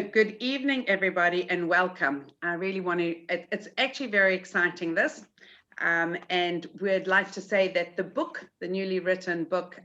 Good evening, everybody, and welcome. I really want to, it's actually very exciting, this. And we'd like to say that the book, the newly written book,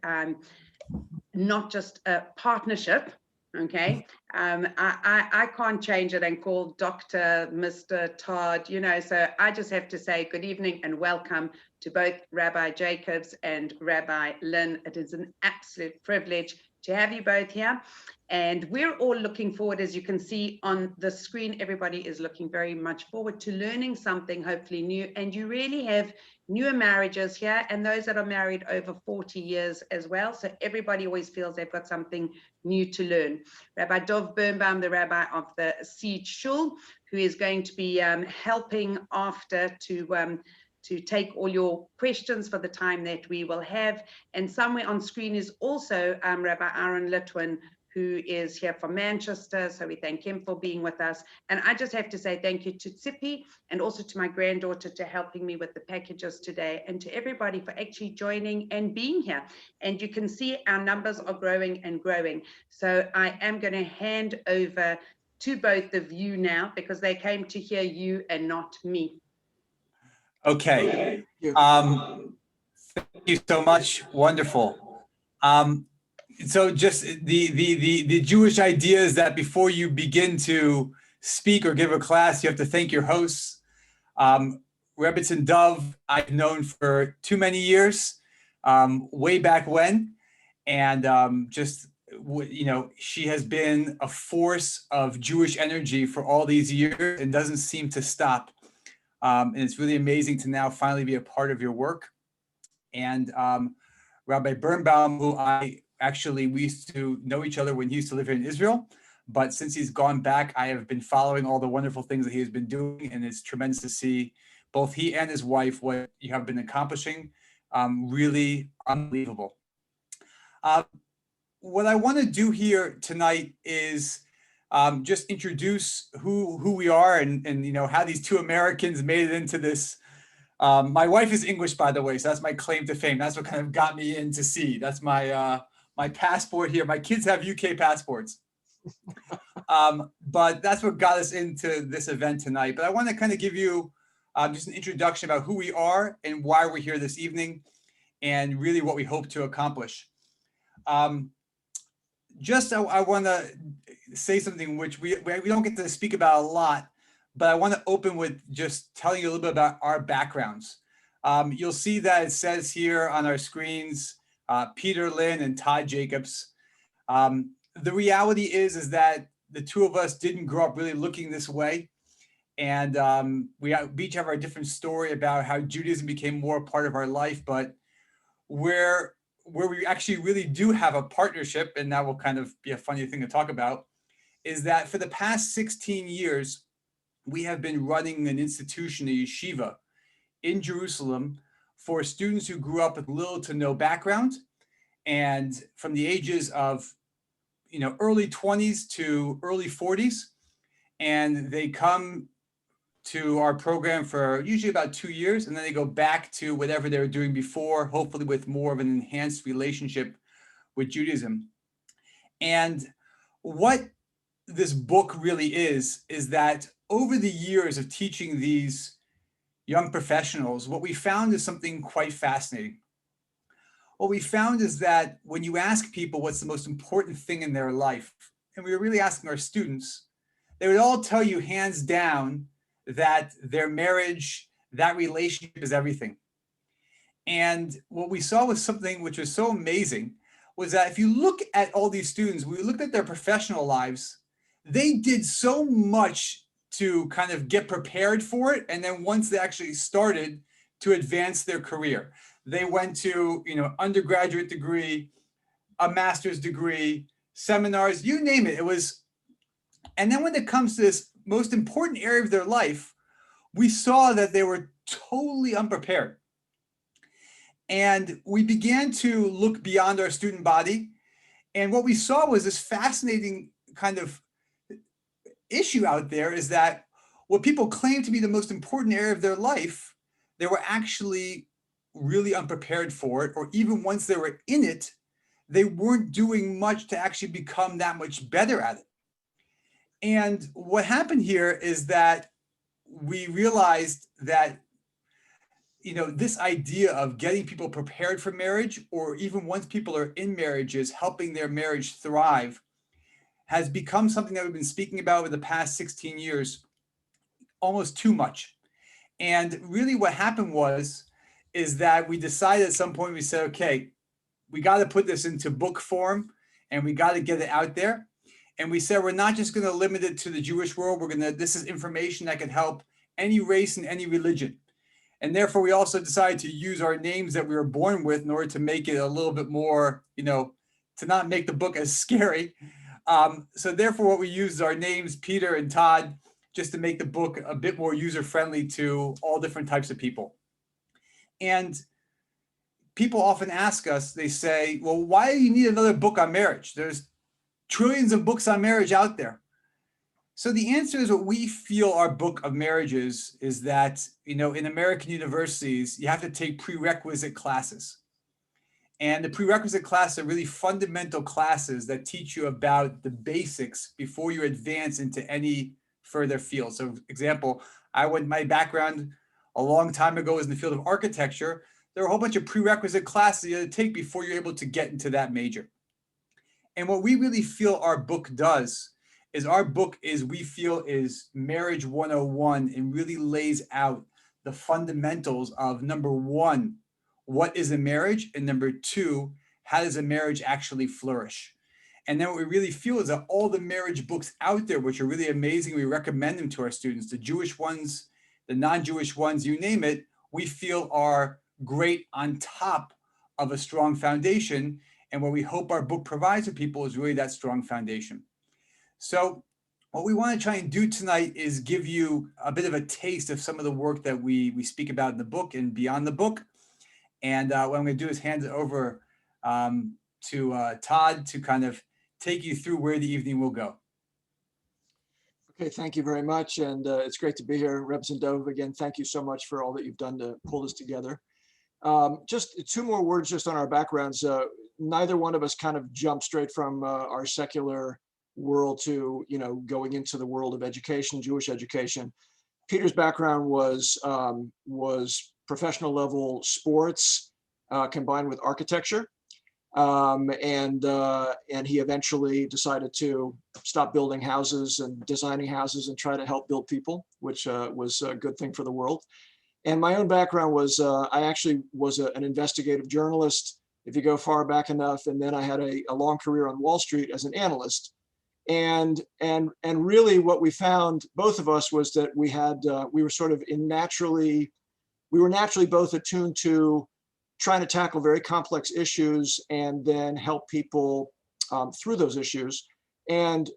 not just a partnership, okay? I can't change it and call Dr. Mr. Todd, so I just have to say good evening and welcome to both Rabbi Jacobs and Rabbi Lynn. It is an absolute privilege to have you both here. And we're all looking forward, as you can see on the screen, everybody is looking very much forward to learning something hopefully new. And you really have newer marriages here and those that are married over 40 years as well. So everybody always feels they've got something new to learn. Rabbi Birnbaum, the rabbi of the Siege Shul, who is going to be helping after to take all your questions for the time that we will have. And somewhere on screen is also Rabbi Aaron Litwin, who is here from Manchester. So we thank him for being with us. And I just have to say thank you to Tsipi and also to my granddaughter for helping me with the packages today, and to everybody for actually joining and being here. And you can see our numbers are growing and growing. So I am going to hand over to both of you now, because they came to hear you and not me. Okay. Thank you so much. Wonderful. So just the Jewish idea is that before you begin to speak or give a class, you have to thank your hosts. Rebbitzin Dove, I've known for too many years, way back when. And she has been a force of Jewish energy for all these years and doesn't seem to stop. And it's really amazing to now finally be a part of your work. And Rabbi Birnbaum, who we used to know each other when he used to live here in Israel, but since he's gone back, I have been following all the wonderful things that he has been doing, and it's tremendous to see both he and his wife, what you have been accomplishing, really unbelievable. What I want to do here tonight is just introduce who we are and how these two Americans made it into this. My wife is English, by the way, so that's my claim to fame. That's what kind of got me in to see. That's my my passport here. My kids have UK passports. But that's what got us into this event tonight. But I want to kind of give you just an introduction about who we are and why we're here this evening, and really what we hope to accomplish. I want to say something which we don't get to speak about a lot, but I want to open with just telling you a little bit about our backgrounds. You'll see that it says here on our screens, Peter, Lynn, and Todd Jacobs. The reality is that the two of us didn't grow up really looking this way. And we each have our different story about how Judaism became more a part of our life, but where we actually really do have a partnership, and that will kind of be a funny thing to talk about, is that for the past 16 years, we have been running an institution, a yeshiva, in Jerusalem for students who grew up with little to no background, and from the ages of early 20s to early 40s, and they come to our program for usually about 2 years, and then they go back to whatever they were doing before, hopefully with more of an enhanced relationship with Judaism. And what this book really is that over the years of teaching these young professionals, what we found is something quite fascinating. What we found is that when you ask people what's the most important thing in their life, and we were really asking our students, they would all tell you hands down that their marriage, that relationship is everything. And what we saw was something which was so amazing, was that if you look at all these students, we looked at their professional lives, they did so much to kind of get prepared for it. And then once they actually started to advance their career, they went to, undergraduate degree, a master's degree, seminars, you name it. And then when it comes to this most important area of their life, we saw that they were totally unprepared. And we began to look beyond our student body. And what we saw was this fascinating kind of issue out there, is that what people claim to be the most important area of their life, they were actually really unprepared for it, or even once they were in it, they weren't doing much to actually become that much better at it. And what happened here is that we realized that, this idea of getting people prepared for marriage, or even once people are in marriages, helping their marriage thrive, has become something that we've been speaking about over the past 16 years, almost too much. And really what happened is that we decided at some point, we said, okay, we got to put this into book form and we got to get it out there. And we said, we're not just going to limit it to the Jewish world. This is information that can help any race and any religion. And therefore, we also decided to use our names that we were born with in order to make it a little bit more, to not make the book as scary. So therefore, what we used is our names, Peter and Todd, just to make the book a bit more user-friendly to all different types of people. And people often ask us, they say, well, why do you need another book on marriage? There's trillions of books on marriage out there. So the answer is, what we feel our book of marriages is that, in American universities, you have to take prerequisite classes. And the prerequisite classes are really fundamental classes that teach you about the basics before you advance into any further field. So, for example, my background a long time ago was in the field of architecture. There are a whole bunch of prerequisite classes you have to take before you're able to get into that major. And what we really feel our book does is we feel is Marriage 101, and really lays out the fundamentals of, number one, what is a marriage? And number two, how does a marriage actually flourish? And then what we really feel is that all the marriage books out there, which are really amazing, we recommend them to our students, the Jewish ones, the non-Jewish ones, you name it, we feel are great on top of a strong foundation. And what we hope our book provides for people is really that strong foundation. So what we want to try and do tonight is give you a bit of a taste of some of the work that we speak about in the book and beyond the book. And what I'm going to do is hand it over to Todd to kind of take you through where the evening will go. Okay, thank you very much. And it's great to be here. Representative Dove, again, thank you so much for all that you've done to pull this together. Just two more words just on our backgrounds. Neither one of us kind of jumped straight from our secular world to, going into the world of education, Jewish education. Peter's background was professional level sports combined with architecture. And he eventually decided to stop building houses and designing houses and try to help build people, which was a good thing for the world. And my own background was, I actually was an investigative journalist, if you go far back enough. And then I had a long career on Wall Street as an analyst. And really what we found, both of us, was that we were sort of naturally both attuned to trying to tackle very complex issues and then help people through those issues. And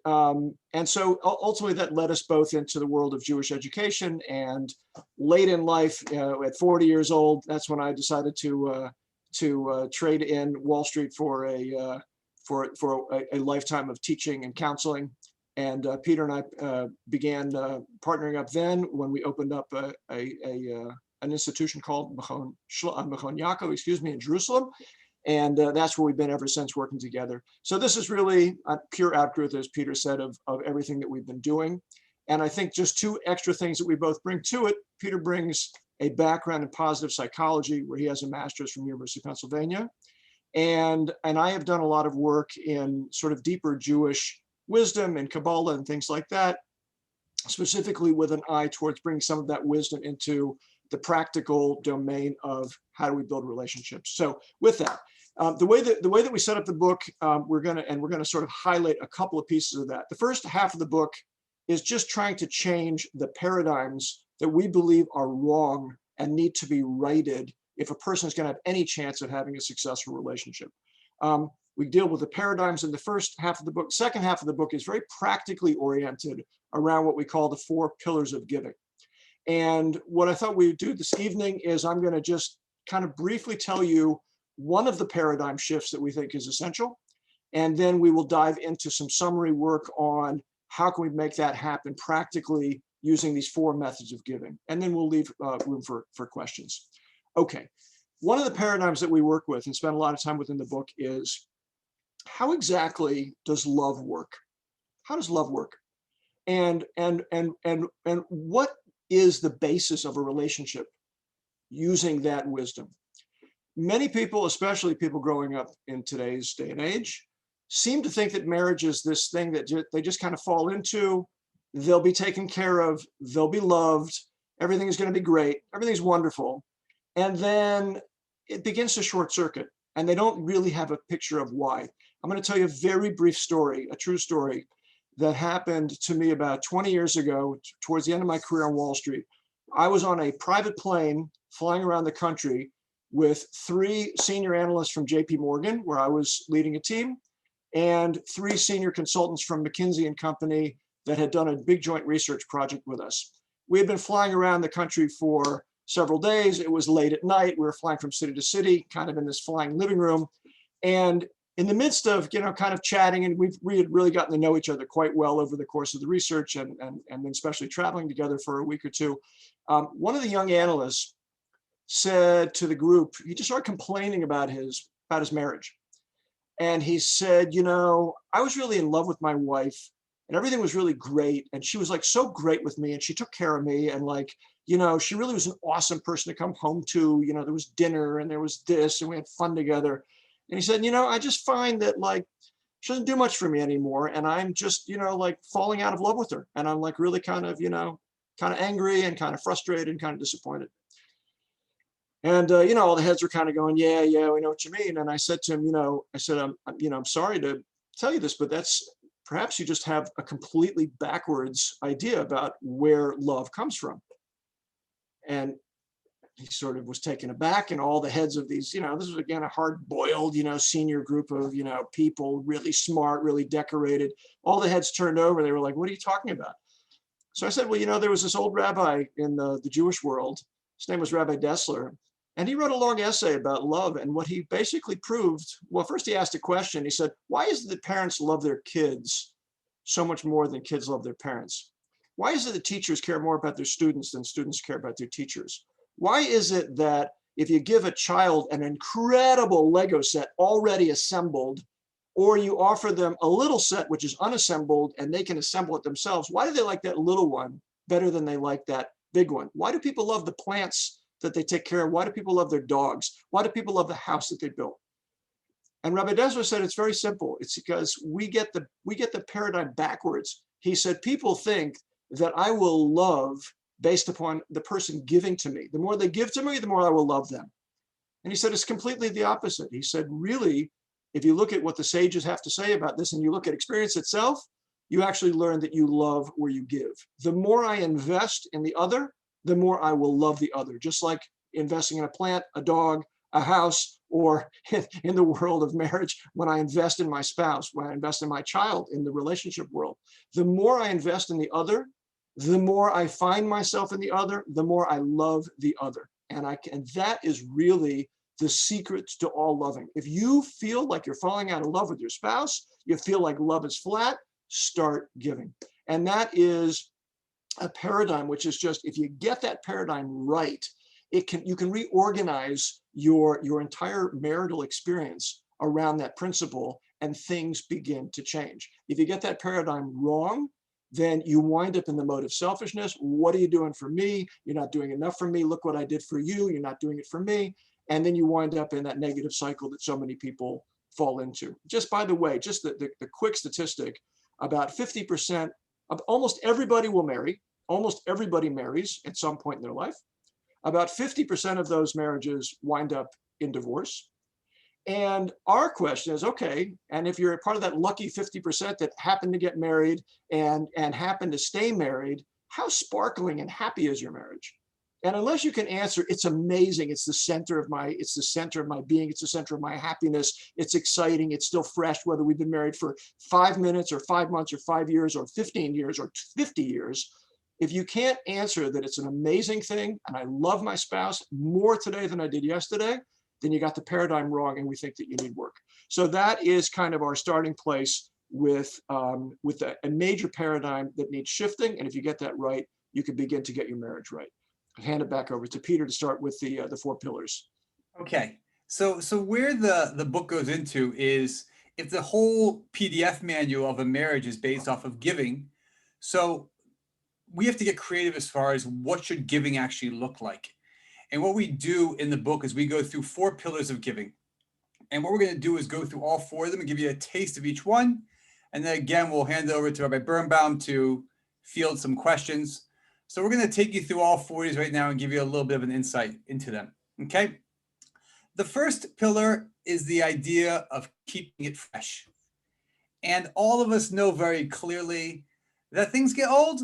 so ultimately that led us both into the world of Jewish education. And late in life, at 40 years old, that's when I decided to trade in Wall Street for a lifetime of teaching and counseling. And Peter and I began partnering up then when we opened up an institution called Mechon Yaakov, in Jerusalem. And that's where we've been ever since, working together. So this is really a pure outgrowth, as Peter said, of everything that we've been doing. And I think just two extra things that we both bring to it. Peter brings a background in positive psychology, where he has a master's from the University of Pennsylvania. And I have done a lot of work in sort of deeper Jewish wisdom and Kabbalah and things like that, specifically with an eye towards bringing some of that wisdom into the practical domain of how do we build relationships. So with that, the way that we set up the book, we're gonna sort of highlight a couple of pieces of that. The first half of the book is just trying to change the paradigms that we believe are wrong and need to be righted if a person is going to have any chance of having a successful relationship. We deal with the paradigms in the first half of the book. Second half of the book is very practically oriented around what we call the 4 pillars of giving. And what I thought we would do this evening is I'm going to just kind of briefly tell you one of the paradigm shifts that we think is essential. And then we will dive into some summary work on how can we make that happen practically using these 4 methods of giving. And then we'll leave room for questions. Okay, one of the paradigms that we work with and spend a lot of time with in the book is, how exactly does love work? How does love work? And what is the basis of a relationship using that wisdom? Many people, especially people growing up in today's day and age, seem to think that marriage is this thing that they just kind of fall into. They'll be taken care of, they'll be loved, everything is going to be great, everything's wonderful. And then it begins to short circuit, and they don't really have a picture of why. I'm going to tell you a very brief story, a true story that happened to me about 20 years ago, towards the end of my career on Wall Street. I was on a private plane flying around the country with 3 senior analysts from JP Morgan, where I was leading a team, and 3 senior consultants from McKinsey and Company that had done a big joint research project with us. We had been flying around the country for several days. It was late at night. We were flying from city to city, kind of in this flying living room. And in the midst of, kind of chatting, and we had really gotten to know each other quite well over the course of the research and then especially traveling together for a week or two. One of the young analysts said to the group, he just started complaining about his marriage. And he said, I was really in love with my wife and everything was really great. And she was like so great with me and she took care of me. And she really was an awesome person to come home to. There was dinner and there was this and we had fun together. And he said, I just find that she doesn't do much for me anymore. And I'm just, falling out of love with her. And I'm really kind of angry and kind of frustrated and kind of disappointed. And, all the heads were kind of going, yeah, we know what you mean. And I said to him, I'm sorry to tell you this, but perhaps you just have a completely backwards idea about where love comes from. And he sort of was taken aback, and all the heads of these, this was again a hard-boiled, senior group of, people, really smart, really decorated. All the heads turned over. They were like, what are you talking about? So I said, well, there was this old rabbi in the Jewish world. His name was Rabbi Dessler. And he wrote a long essay about love. And what he basically proved, well, first he asked a question. He said, why is it that parents love their kids so much more than kids love their parents? Why is it that teachers care more about their students than students care about their teachers? Why is it that if you give a child an incredible Lego set already assembled, or you offer them a little set which is unassembled and they can assemble it themselves, why do they like that little one better than they like that big one? Why do people love the plants that they take care of? Why do people love their dogs? Why do people love the house that they built? And Rabbi Dessler said it's very simple. It's because we get the paradigm backwards. He said people think that I will love based upon the person giving to me. The more they give to me, the more I will love them. And he said it's completely the opposite. He said, really, if you look at what the sages have to say about this and you look at experience itself, you actually learn that you love where you give. The more I invest in the other, the more I will love the other. Just like investing in a plant, a dog, a house, or in the world of marriage, when I invest in my spouse, when I invest in my child, in the relationship world. The more I invest in the other, the more I find myself in the other, the more I love the other. And that is really the secret to all loving. If you feel like you're falling out of love with your spouse, you feel like love is flat, start giving. And that is a paradigm which is just, if you get that paradigm right, you can reorganize your entire marital experience around that principle, and things begin to change. If you get that paradigm wrong, then you wind up in the mode of selfishness. What are you doing for me? You're not doing enough for me. Look what I did for you. You're not doing it for me. And then you wind up in that negative cycle that so many people fall into. Just by the way, just the quick statistic, about 50% of almost everybody will marry. Almost everybody marries at some point in their life. About 50% of those marriages wind up in divorce. And our question is, okay, and if you're a part of that lucky 50% that happen to get married and happen to stay married, how sparkling and happy is your marriage? And unless you can answer, it's amazing, it's the center of my being, it's the center of my happiness, it's exciting, it's still fresh, whether we've been married for 5 minutes or 5 months or 5 years or 15 years or 50 years. If you can't answer that it's an amazing thing and I love my spouse more today than I did yesterday, then you got the paradigm wrong and we think that you need work. So that is kind of our starting place with a major paradigm that needs shifting. And if you get that right, you can begin to get your marriage right. I'll hand it back over to Peter to start with the 4 pillars. Okay, so where the book goes into is, if the whole PDF manual of a marriage is based off of giving, So we have to get creative as far as what should giving actually look like. And what we do in the book is we go through 4 pillars of giving. And what we're going to do is go through all 4 of them and give you a taste of each one. And then again, we'll hand it over to Rabbi Birnbaum to field some questions. So we're going to take you through all 4 of these right now and give you a little bit of an insight into them. Okay. The first pillar is the idea of keeping it fresh. And all of us know very clearly that things get old,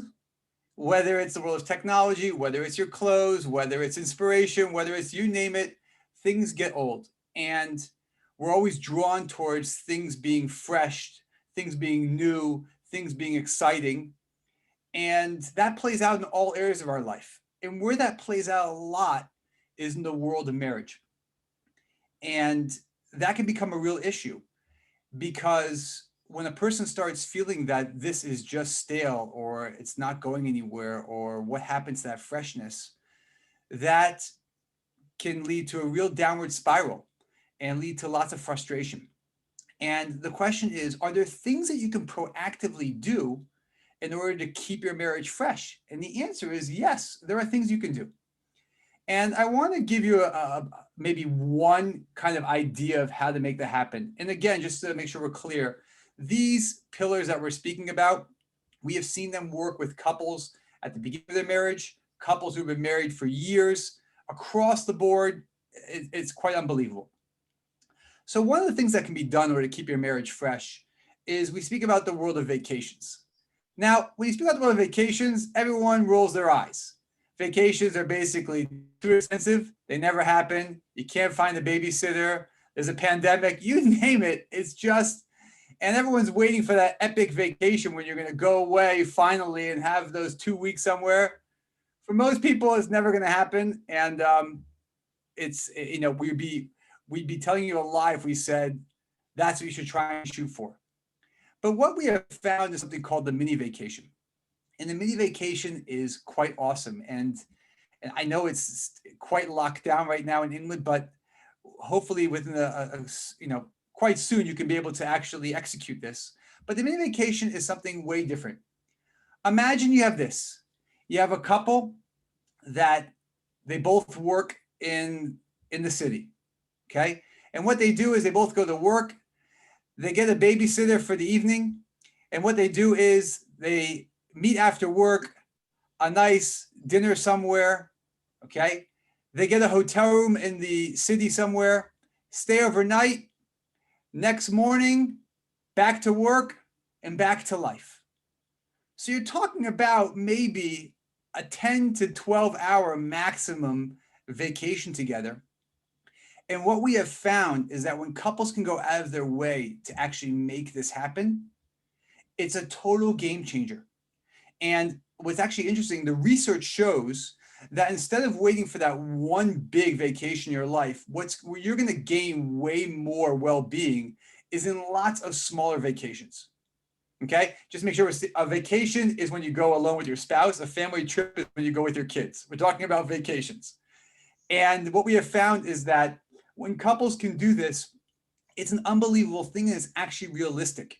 whether it's the world of technology, whether it's your clothes, whether it's inspiration, whether it's you name it, things get old. And we're always drawn towards things being fresh, things being new, things being exciting. And that plays out in all areas of our life. And where that plays out a lot is in the world of marriage. And that can become a real issue, because when a person starts feeling that this is just stale or it's not going anywhere, or what happens to that freshness, that can lead to a real downward spiral and lead to lots of frustration. And the question is, are there things that you can proactively do in order to keep your marriage fresh? And the answer is yes, there are things you can do. And I want to give you maybe one kind of idea of how to make that happen. And again, just to make sure we're clear, these pillars that we're speaking about, we have seen them work with couples at the beginning of their marriage, couples who've been married for years, across the board. It's quite unbelievable. So one of the things that can be done in order to keep your marriage fresh is we speak about the world of vacations. Now, when you speak about the world of vacations, everyone rolls their eyes. Vacations are basically too expensive. They never happen. You can't find a babysitter. There's a pandemic. You name it. It's just, and everyone's waiting for that epic vacation when you're going to go away finally and have those 2 weeks somewhere. For most people, it's never going to happen. And it's, you know, we'd be telling you a lie if we said that's what you should try and shoot for. But what we have found is something called the mini vacation. And the mini vacation is quite awesome. And I know it's quite locked down right now in England, but hopefully within quite soon, you can be able to actually execute this. But the mini vacation is something way different. Imagine you have this. You have a couple that they both work in the city, okay? And what they do is they both go to work. They get a babysitter for the evening. And what they do is they meet after work, a nice dinner somewhere, okay? They get a hotel room in the city somewhere, stay overnight, next morning, back to work and back to life. So you're talking about maybe a 10 to 12 hour maximum vacation together. And what we have found is that when couples can go out of their way to actually make this happen, it's a total game changer. And what's actually interesting, the research shows that instead of waiting for that one big vacation in your life, where you're going to gain way more well-being is in lots of smaller vacations. Okay, just make sure a vacation is when you go alone with your spouse. A family trip is when you go with your kids. We're talking about vacations. And what we have found is that when couples can do this, it's an unbelievable thing, and it's actually realistic.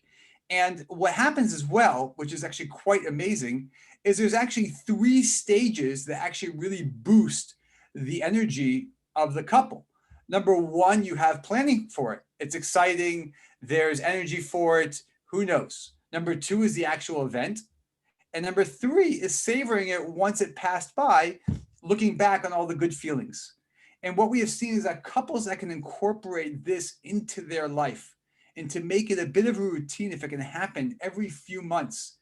And what happens as well, which is actually quite amazing, is there's actually 3 stages that actually really boost the energy of the couple. Number 1, you have planning for it. It's exciting. There's energy for it. Who knows? Number 2 is the actual event. And number 3 is savoring it once it passed by, looking back on all the good feelings. And what we have seen is that couples that can incorporate this into their life and to make it a bit of a routine, if it can happen every few months,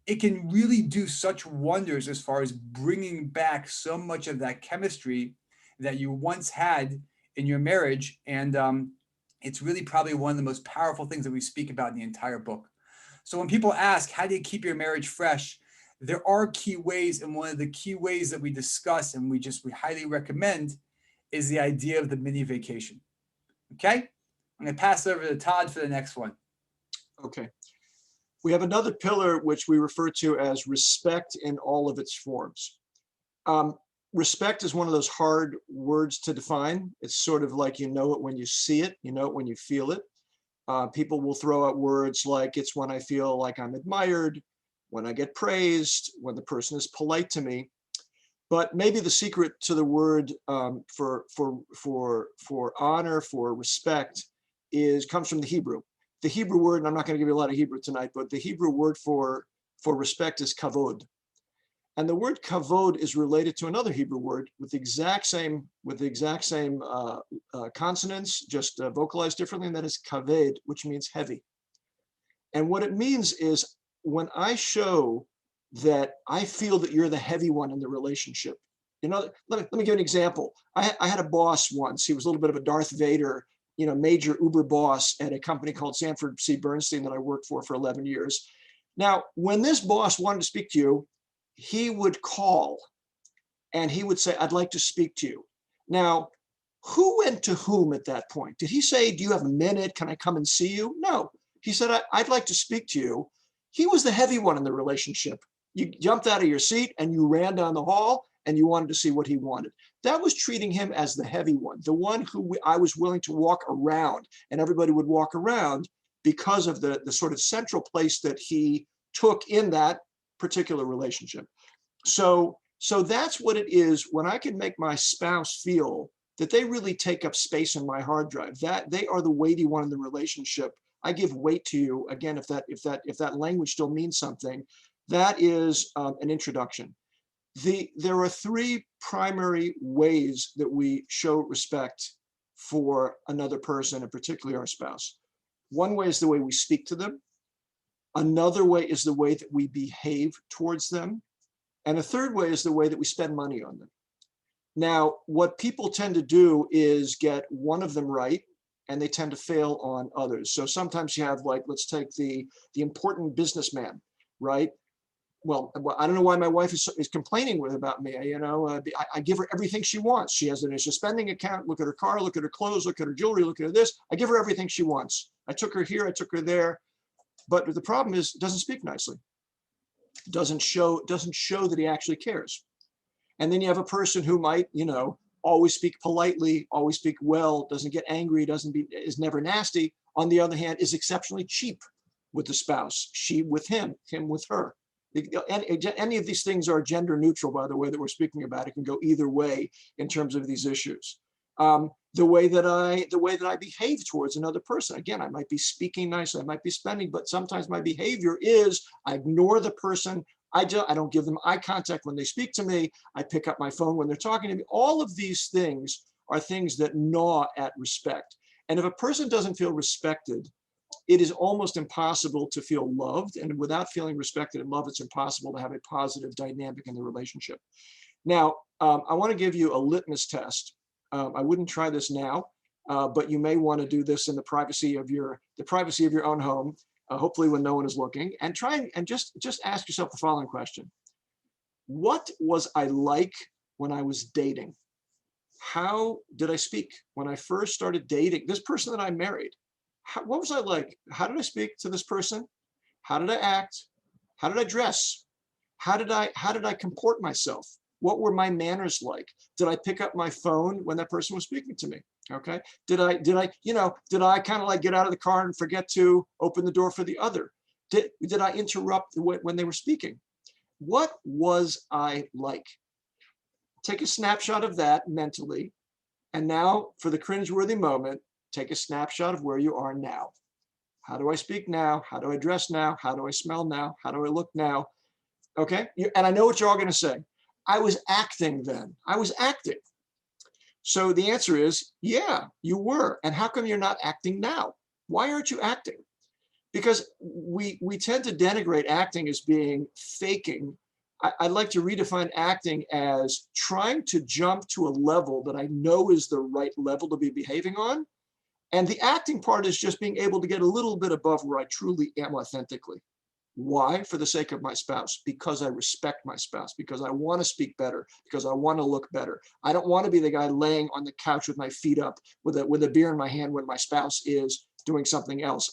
it can really do such wonders as far as bringing back so much of that chemistry that you once had in your marriage. And it's really probably one of the most powerful things that we speak about in the entire book. So when people ask, how do you keep your marriage fresh? There are key ways. And one of the key ways that we discuss and we highly recommend is the idea of the mini vacation. Okay? I'm going to pass it over to Todd for the next one. Okay. We have another pillar which we refer to as respect in all of its forms. Respect is one of those hard words to define. It's sort of like you know it when you see it, you know it when you feel it. People will throw out words like, it's when I feel like I'm admired, when I get praised, when the person is polite to me. But maybe the secret to the word for honor, for respect, comes from the Hebrew. The Hebrew word, and I'm not going to give you a lot of Hebrew tonight, but the Hebrew word for respect is kavod. And the word kavod is related to another Hebrew word with the exact same consonants, just vocalized differently, and that is kaved, which means heavy. And what it means is when I show that I feel that you're the heavy one in the relationship. You know, let me give an example. I had a boss once. He was a little bit of a Darth Vader, you know, major Uber boss at a company called Sanford C. Bernstein that I worked for 11 years. Now, when this boss wanted to speak to you, he would call and he would say, I'd like to speak to you. Now, who went to whom at that point? Did he say, do you have a minute? Can I come and see you? No, he said, I'd like to speak to you. He was the heavy one in the relationship. You jumped out of your seat and you ran down the hall and you wanted to see what he wanted. That was treating him as the heavy one, the one who I was willing to walk around, and everybody would walk around because of the sort of central place that he took in that particular relationship. So that's what it is when I can make my spouse feel that they really take up space in my hard drive, that they are the weighty one in the relationship. I give weight to you. Again, if that language still means something, that is an introduction. There are three primary ways that we show respect for another person, and particularly our spouse. One way is the way we speak to them. Another way is the way that we behave towards them. And a third way is the way that we spend money on them. Now, what people tend to do is get one of them right, and they tend to fail on others. So sometimes you have, like, let's take the important businessman, right? Well, I don't know why my wife is complaining about me. You know, I give her everything she wants. She has a spending account. Look at her car, look at her clothes, look at her jewelry, look at her this. I give her everything she wants. I took her here, I took her there. But the problem is, it doesn't speak nicely. It doesn't show that he actually cares. And then you have a person who might, you know, always speak politely, always speak well, doesn't get angry, is never nasty. On the other hand, is exceptionally cheap with the spouse. She with him with her. Any of these things are gender neutral, by the way, that we're speaking about. It can go either way in terms of these issues. The way that I behave towards another person. Again, I might be speaking nicely, I might be spending, but sometimes my behavior is I ignore the person. I don't give them eye contact when they speak to me. I pick up my phone when they're talking to me. All of these things are things that gnaw at respect. And if a person doesn't feel respected, it is almost impossible to feel loved. And without feeling respected and loved, it's impossible to have a positive dynamic in the relationship. Now, I want to give you a litmus test. I wouldn't try this now, but you may want to do this in the privacy of your own home, hopefully when no one is looking, and try and just ask yourself the following question. What was I like when I was dating? How did I speak when I first started dating this person that I married? What was I like? How did I speak to this person? How did I act? How did I dress? How did I comport myself? What were my manners like? Did I pick up my phone when that person was speaking to me? Okay. Did I kind of like get out of the car and forget to open the door for the other? Did I interrupt when they were speaking? What was I like? Take a snapshot of that mentally. And now for the cringeworthy moment, take a snapshot of where you are now. How do I speak now? How do I dress now? How do I smell now? How do I look now? Okay. And I know what you're all going to say. I was acting then. I was acting. So the answer is, yeah, you were. And how come you're not acting now? Why aren't you acting? Because we tend to denigrate acting as being faking. I'd like to redefine acting as trying to jump to a level that I know is the right level to be behaving on. And the acting part is just being able to get a little bit above where I truly am authentically. Why? For the sake of my spouse, because I respect my spouse, because I want to speak better, because I want to look better. I don't want to be the guy laying on the couch with my feet up with a beer in my hand when my spouse is doing something else.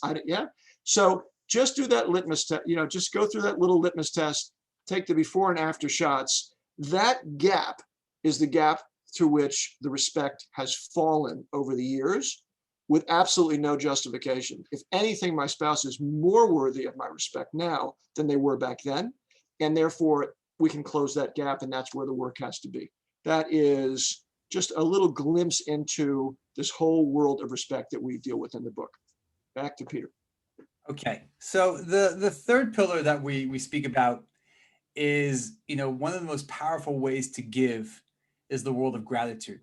So just do that litmus test, just go through that little litmus test, take the before and after shots. That gap is the gap to which the respect has fallen over the years, with absolutely no justification. If anything, my spouse is more worthy of my respect now than they were back then. And therefore, we can close that gap, and that's where the work has to be. That is just a little glimpse into this whole world of respect that we deal with in the book. Back to Peter. Okay, so the third pillar that we speak about is, one of the most powerful ways to give is the world of gratitude.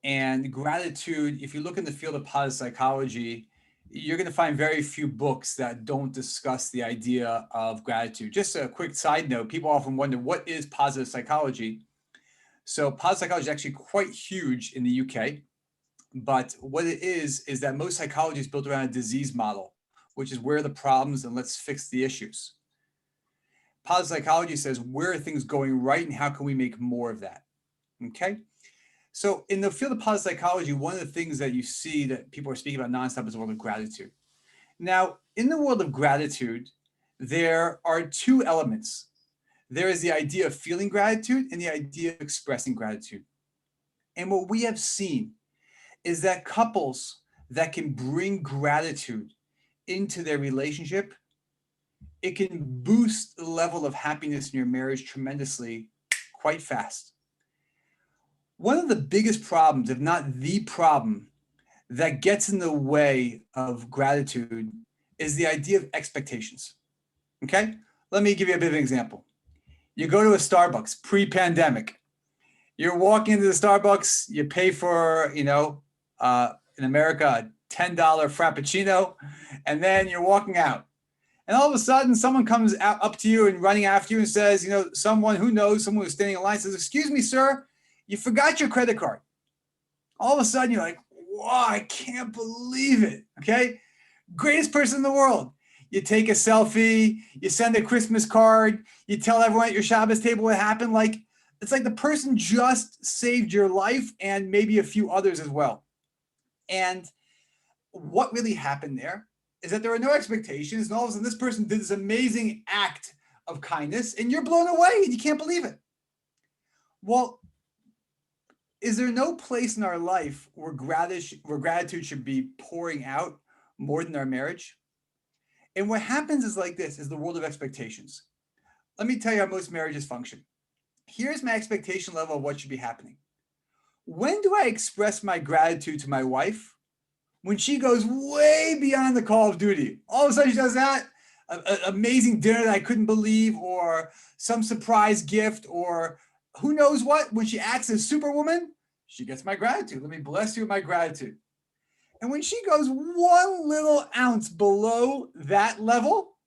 And gratitude, if you look in the field of positive psychology, you're going to find very few books that don't discuss the idea of gratitude. Just a quick side note, people often wonder, what is positive psychology? So positive psychology is actually quite huge in the UK, but what it is that most psychology is built around a disease model, which is where are the problems and let's fix the issues. Positive psychology says, where are things going right and how can we make more of that? Okay. So in the field of positive psychology, one of the things that you see that people are speaking about nonstop is the world of gratitude. Now, in the world of gratitude, there are two elements. There is the idea of feeling gratitude and the idea of expressing gratitude. And what we have seen is that couples that can bring gratitude into their relationship, it can boost the level of happiness in your marriage tremendously, quite fast. One of the biggest problems, if not the problem, that gets in the way of gratitude is the idea of expectations. Okay? Let me give you a bit of an example. You go to a Starbucks pre-pandemic. You're walking into the Starbucks, you pay for, in America, a $10 Frappuccino, and then you're walking out. And all of a sudden, someone comes up to you and running after you and says, someone who's standing in line says, "Excuse me, sir, you forgot your credit card." All of a sudden, you're like, "Wow, I can't believe it." Okay? Greatest person in the world. You take a selfie, you send a Christmas card, you tell everyone at your Shabbos table what happened. It's like the person just saved your life and maybe a few others as well. And what really happened there is that there are no expectations. And all of a sudden, this person did this amazing act of kindness and you're blown away and you can't believe it. Well, is there no place in our life where gratitude should be pouring out more than our marriage? And what happens is like this, is the world of expectations. Let me tell you how most marriages function. Here's my expectation level of what should be happening. When do I express my gratitude to my wife? When she goes way beyond the call of duty. All of a sudden she does that, an amazing dinner that I couldn't believe, or some surprise gift, or who knows what. When she acts as Superwoman, she gets my gratitude. Let me bless you with my gratitude. And when she goes one little ounce below that level,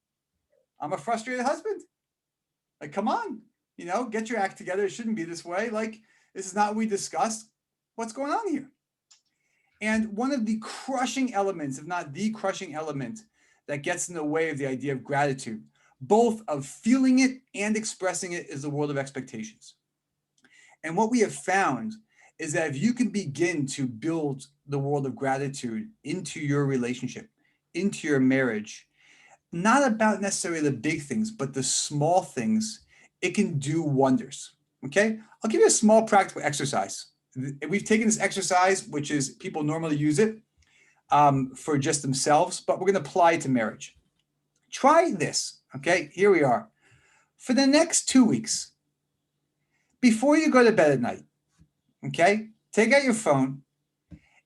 I'm a frustrated husband. Like, come on, get your act together. It shouldn't be this way. This is not what we discussed. What's going on here? And one of the crushing elements, if not the crushing element, that gets in the way of the idea of gratitude, both of feeling it and expressing it, is the world of expectations. And what we have found is that if you can begin to build the world of gratitude into your relationship, into your marriage, not about necessarily the big things, but the small things, it can do wonders. Okay? I'll give you a small practical exercise. We've taken this exercise, which is people normally use it for just themselves, but we're going to apply it to marriage. Try this. Okay? Here we are. For the next 2 weeks, before you go to bed at night, okay, take out your phone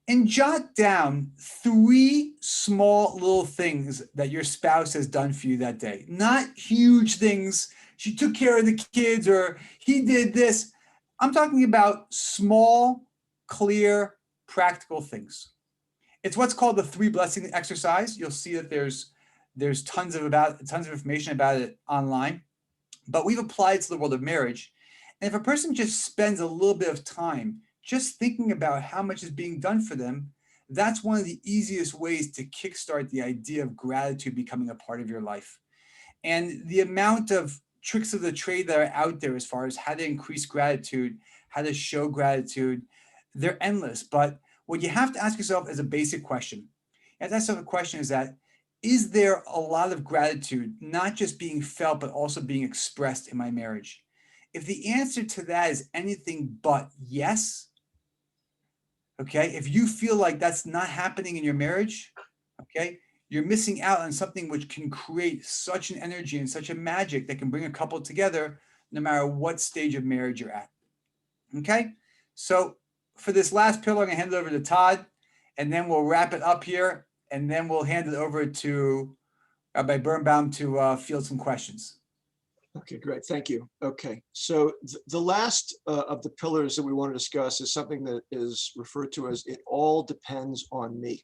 and jot down 3 small little things that your spouse has done for you that day. Not huge things. She took care of the kids or he did this. I'm talking about small, clear, practical things. It's what's called the 3 blessing exercise. You'll see that there's tons of information about it online, but we've applied it to the world of marriage. And if a person just spends a little bit of time just thinking about how much is being done for them, that's one of the easiest ways to kickstart the idea of gratitude becoming a part of your life. And the amount of tricks of the trade that are out there as far as how to increase gratitude, how to show gratitude, they're endless. But what you have to ask yourself is a basic question. You have to ask yourself the question is there a lot of gratitude, not just being felt, but also being expressed in my marriage? If the answer to that is anything but yes, Okay. If you feel like that's not happening in your marriage, okay, you're missing out on something which can create such an energy and such a magic that can bring a couple together no matter what stage of marriage you're at. Okay. So for this last pillar, I'm going to hand it over to Todd, and then we'll wrap it up here, and then we'll hand it over to Rabbi Birnbaum to field some questions. Okay, great. Thank you. Okay, so the last of the pillars that we want to discuss is something that is referred to as "it all depends on me."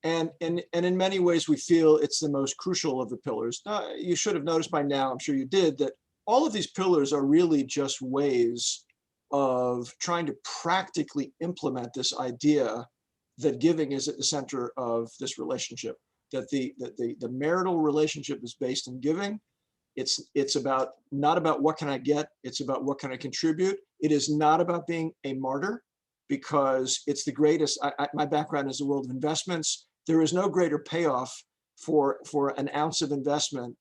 And in many ways, we feel it's the most crucial of the pillars. You should have noticed by now, I'm sure you did, that all of these pillars are really just ways of trying to practically implement this idea that giving is at the center of this relationship, that the marital relationship is based in giving. It's about not about what can I get, it's about what can I contribute. It is not about being a martyr, because it's the greatest. My background is the world of investments. There is no greater payoff for an ounce of investment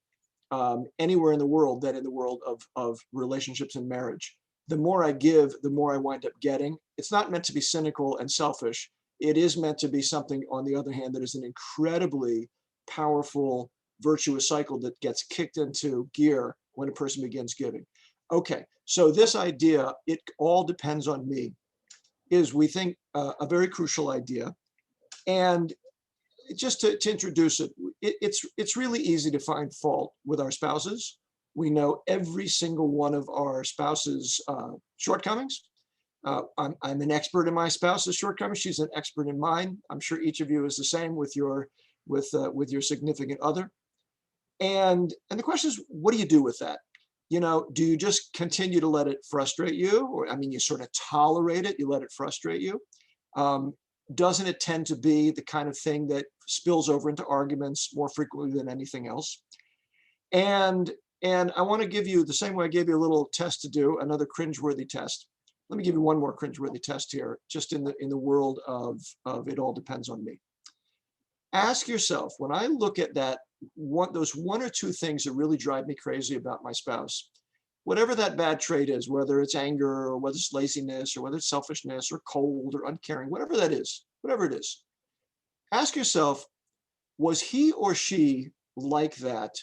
anywhere in the world than in the world of relationships and marriage. The more I give, the more I wind up getting. It's not meant to be cynical and selfish. It is meant to be something, on the other hand, that is an incredibly powerful, virtuous cycle that gets kicked into gear when a person begins giving. Okay, so this idea, it all depends on me, is, we think, a very crucial idea. And just to introduce it, it's really easy to find fault with our spouses. We know every single one of our spouses' shortcomings. I'm an expert in my spouse's shortcomings. She's an expert in mine. I'm sure each of you is the same with your significant other. And the question is, what do you do with that? You know, do you just continue to let it frustrate you? Or, I mean, you sort of tolerate it, you let it frustrate you. Doesn't it tend to be the kind of thing that spills over into arguments more frequently than anything else? And I want to give you, the same way I gave you a little test to do, another cringeworthy test. Let me give you one more cringeworthy test here, just in the world of it all depends on me. Ask yourself, when I look at those one or two things that really drive me crazy about my spouse, whatever that bad trait is, whether it's anger or whether it's laziness or whether it's selfishness or cold or uncaring, whatever it is, ask yourself, was he or she like that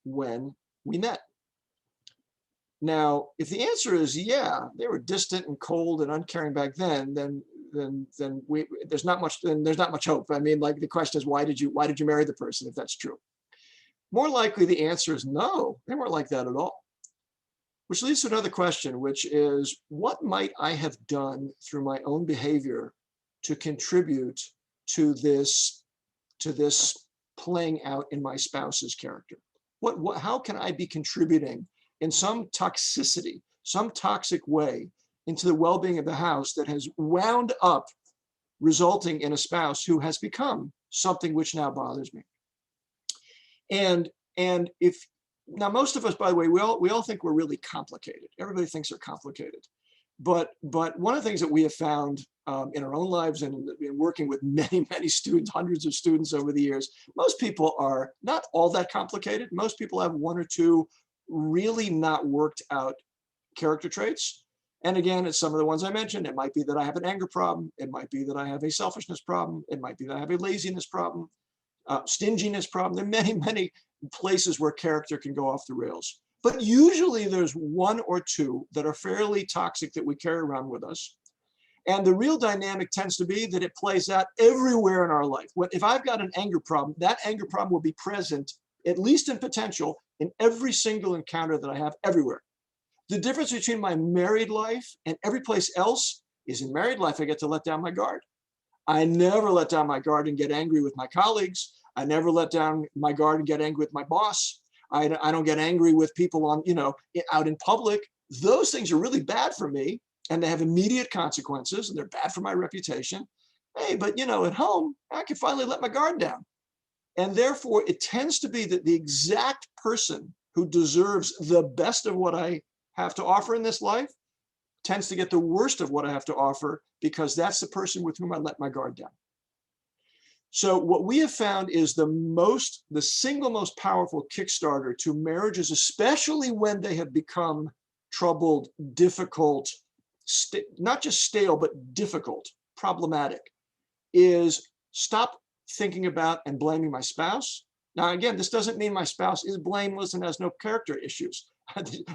when we met? Now, if the answer is yeah, they were distant and cold and uncaring back then there's not much hope. I mean, like, the question is, why did you marry the person if that's true? More likely the answer is no, they weren't like that at all. Which leads to another question, which is, what might I have done through my own behavior to contribute to this playing out in my spouse's character? How can I be contributing in some toxicity, some toxic way into the well-being of the house that has wound up resulting in a spouse who has become something which now bothers me? And now, most of us, by the way, we all think we're really complicated. Everybody thinks they're complicated. But one of the things that we have found in our own lives and in working with many students, hundreds of students over the years, most people are not all that complicated. Most people have one or two really not worked out character traits. And again, it's some of the ones I mentioned. It might be that I have an anger problem. It might be that I have a selfishness problem. It might be that I have a laziness problem, stinginess problem. There are many places where character can go off the rails. But usually there's one or two that are fairly toxic that we carry around with us. And the real dynamic tends to be that it plays out everywhere in our life. If I've got an anger problem, that anger problem will be present, at least in potential, in every single encounter that I have everywhere. The difference between my married life and every place else is, in married life, I get to let down my guard. I never let down my guard and get angry with my colleagues. I never let down my guard and get angry with my boss. I don't get angry with people out in public. Those things are really bad for me, and they have immediate consequences, and they're bad for my reputation. Hey, but at home, I can finally let my guard down. And therefore, it tends to be that the exact person who deserves the best of what I have to offer in this life tends to get the worst of what I have to offer, because that's the person with whom I let my guard down. So what we have found is the single most powerful Kickstarter to marriages, especially when they have become troubled, difficult, not just stale, but difficult, problematic is stop thinking about and blaming my spouse. Now, again, this doesn't mean my spouse is blameless and has no character issues.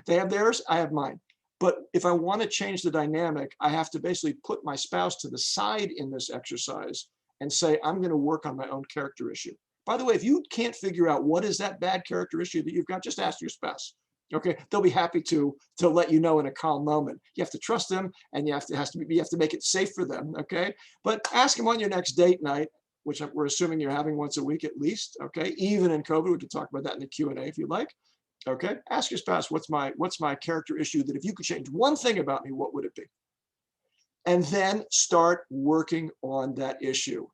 They have theirs, I have mine. But if I want to change the dynamic, I have to basically put my spouse to the side in this exercise and say, I'm going to work on my own character issue. By the way, if you can't figure out what is that bad character issue that you've got, just ask your spouse. Okay, they'll be happy to let you know in a calm moment. You have to trust them, and you have to make it safe for them. Okay, but ask them on your next date night, which we're assuming you're having once a week at least. Okay, even in COVID, we can talk about that in the Q&A if you like. Okay, ask your spouse, what's my character issue that if you could change one thing about me, what would it be? And then start working on that issue.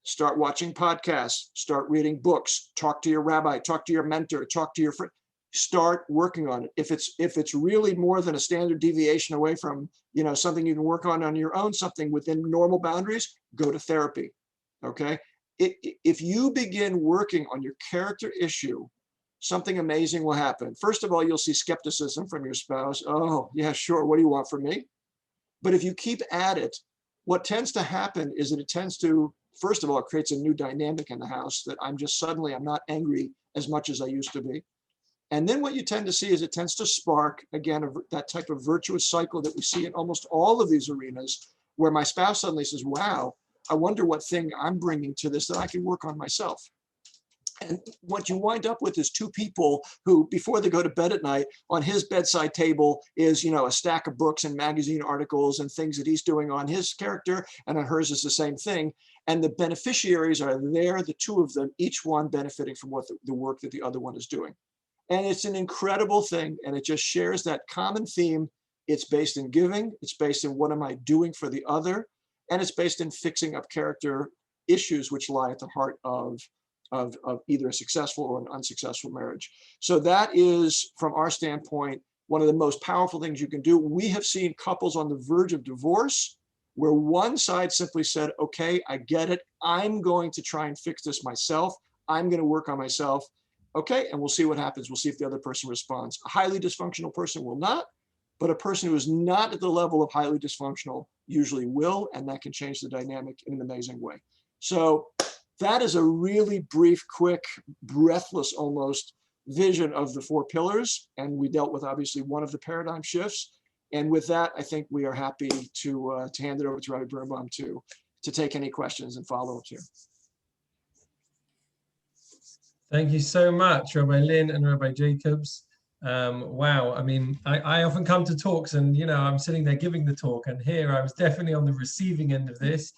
Start watching podcasts, start reading books, talk to your rabbi, talk to your mentor, talk to your friend. Start working on it. If it's really more than a standard deviation away from, something you can work on your own, something within normal boundaries, go to therapy. Okay. If you begin working on your character issue, something amazing will happen. First of all, you'll see skepticism from your spouse. Oh, yeah, sure. What do you want from me? But if you keep at it, what tends to happen is that it tends to, first of all, it creates a new dynamic in the house that I'm not angry as much as I used to be. And then what you tend to see is it tends to spark, again, that type of virtuous cycle that we see in almost all of these arenas, where my spouse suddenly says, wow, I wonder what thing I'm bringing to this that I can work on myself. And what you wind up with is two people who, before they go to bed at night, on his bedside table is, a stack of books and magazine articles and things that he's doing on his character, and on hers is the same thing. And the beneficiaries are there, the two of them, each one benefiting from what the work that the other one is doing. And it's an incredible thing, and it just shares that common theme. It's based in giving, it's based in what am I doing for the other, and it's based in fixing up character issues which lie at the heart of either a successful or an unsuccessful marriage. So that is, from our standpoint, one of the most powerful things you can do. We have seen couples on the verge of divorce where one side simply said, okay, I get it. I'm going to try and fix this myself. I'm going to work on myself. Okay, and we'll see what happens. We'll see if the other person responds. A highly dysfunctional person will not, but a person who is not at the level of highly dysfunctional usually will, and that can change the dynamic in an amazing way. So that is a really brief, quick, breathless almost vision of the 4 pillars, and we dealt with obviously one of the paradigm shifts. And with that, I think we are happy to hand it over to Rabbi Birnbaum to take any questions and follow-ups here. Thank you so much, Rabbi Lynn and Rabbi Jacobs. Wow, I mean, I often come to talks and, I'm sitting there giving the talk, and here I was definitely on the receiving end of this.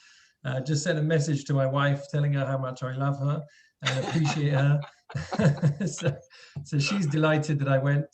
Just sent a message to my wife telling her how much I love her and appreciate her. so she's delighted that I went.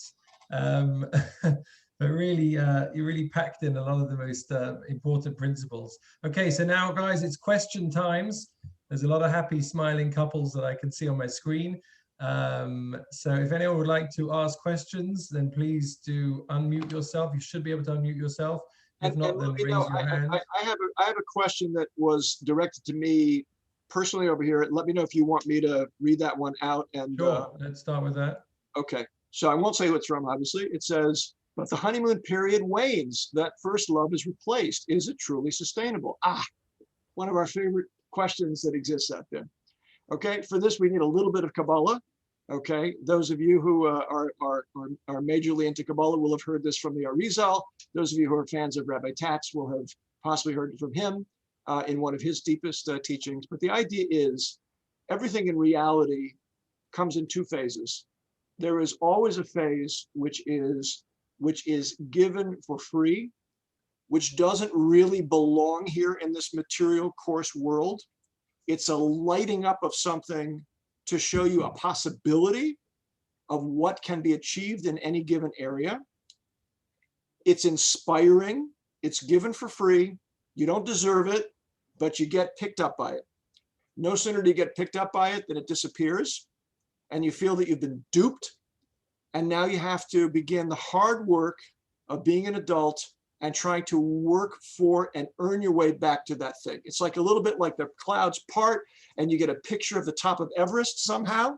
But really, you really packed in a lot of the most important principles. Okay, so now, guys, it's question times. There's a lot of happy, smiling couples that I can see on my screen. So if anyone would like to ask questions, then please do unmute yourself. You should be able to unmute yourself. If not, then raise your hand. I have a question that was directed to me personally over here. Let me know if you want me to read that one out. And sure, let's start with that. Okay, so I won't say who it's from, obviously. It says, but the honeymoon period wanes. That first love is replaced. Is it truly sustainable? One of our favorite questions that exists out there. Okay, for this we need a little bit of Kabbalah. Okay, those of you who are majorly into Kabbalah will have heard this from the Arizal. Those of you who are fans of Rabbi Tatz will have possibly heard it from him in one of his deepest teachings. But the idea is everything in reality comes in 2 phases. There is always a phase which is given for free, which doesn't really belong here in this material coarse world. It's a lighting up of something to show you a possibility of what can be achieved in any given area. It's inspiring. It's given for free. You don't deserve it, but you get picked up by it. No sooner do you get picked up by it than it disappears, and you feel that you've been duped. And now you have to begin the hard work of being an adult and trying to work for and earn your way back to that thing. It's like a little bit like the clouds part and you get a picture of the top of Everest somehow.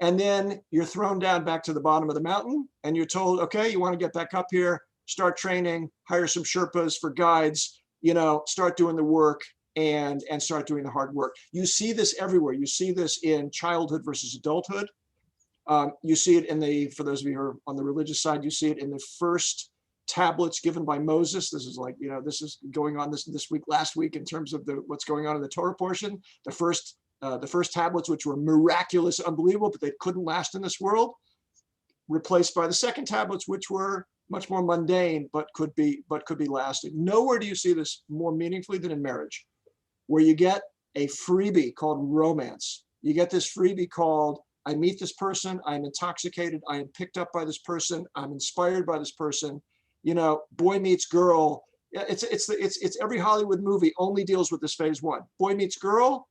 And then you're thrown down back to the bottom of the mountain and you're told, okay, you want to get back up here, start training, hire some Sherpas for guides, start doing the work and start doing the hard work. You see this everywhere. You see this in childhood versus adulthood. You see it for those of you who are on the religious side, you see it in the first tablets given by Moses. This is like, this is going on this week, last week, in terms of what's going on in the Torah portion. The first tablets, which were miraculous, unbelievable, but they couldn't last in this world, replaced by the second tablets, which were much more mundane, but could be lasting. Nowhere do you see this more meaningfully than in marriage, where you get a freebie called romance. You get this freebie called, I meet this person, I'm intoxicated, I am picked up by this person, I'm inspired by this person. Boy meets girl. It's every Hollywood movie only deals with this phase one. Boy meets girl,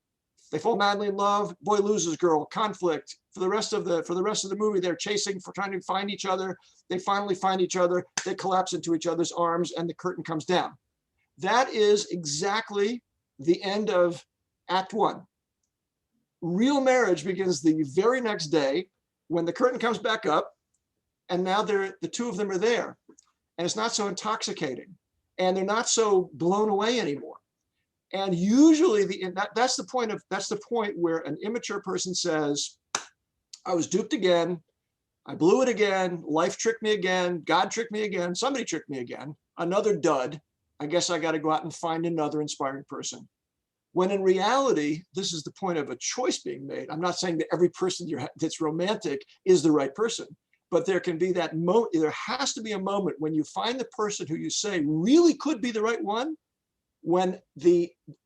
they fall madly in love. Boy loses girl, conflict. For the rest of the movie, they're chasing for trying to find each other. They finally find each other. They collapse into each other's arms, and the curtain comes down. That is exactly the end of Act One. Real marriage begins the very next day when the curtain comes back up, and now the two of them are there, and it's not so intoxicating, and they're not so blown away anymore. And usually that's the point where an immature person says, I was duped again, I blew it again, life tricked me again, God tricked me again, somebody tricked me again, another dud. I guess I got to go out and find another inspiring person. When in reality, this is the point of a choice being made. I'm not saying that every person that's romantic is the right person, but there can be that moment. There has to be a moment when you find the person who you say really could be the right one, when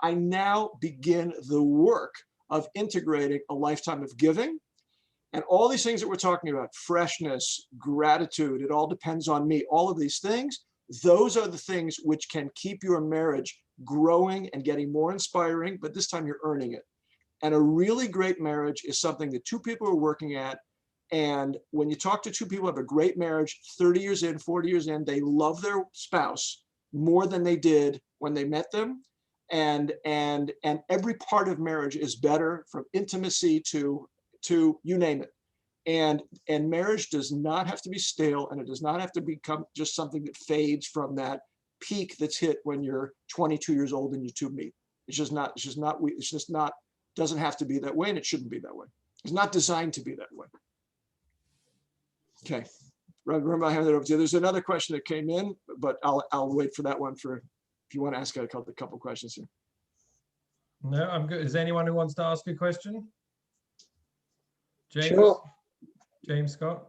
I now begin the work of integrating a lifetime of giving and all these things that we're talking about, freshness, gratitude, it all depends on me, all of these things, those are the things which can keep your marriage growing and getting more inspiring, but this time you're earning it. And a really great marriage is something that two people are working at. And when you talk to two people who have a great marriage, 30 years in, 40 years in, they love their spouse more than they did when they met them. And every part of marriage is better, from intimacy to you name it. And marriage does not have to be stale, and it does not have to become just something that fades from that peak that's hit when you're 22 years old and you two meet. It's just not, doesn't have to be that way, and it shouldn't be that way. It's not designed to be that way. Okay. Remember, I hand it over to you. There's another question that came in, but I'll wait for that one if you want to ask a couple questions here. No, I'm good. Is there anyone who wants to ask a question? James? Sure. James Scott?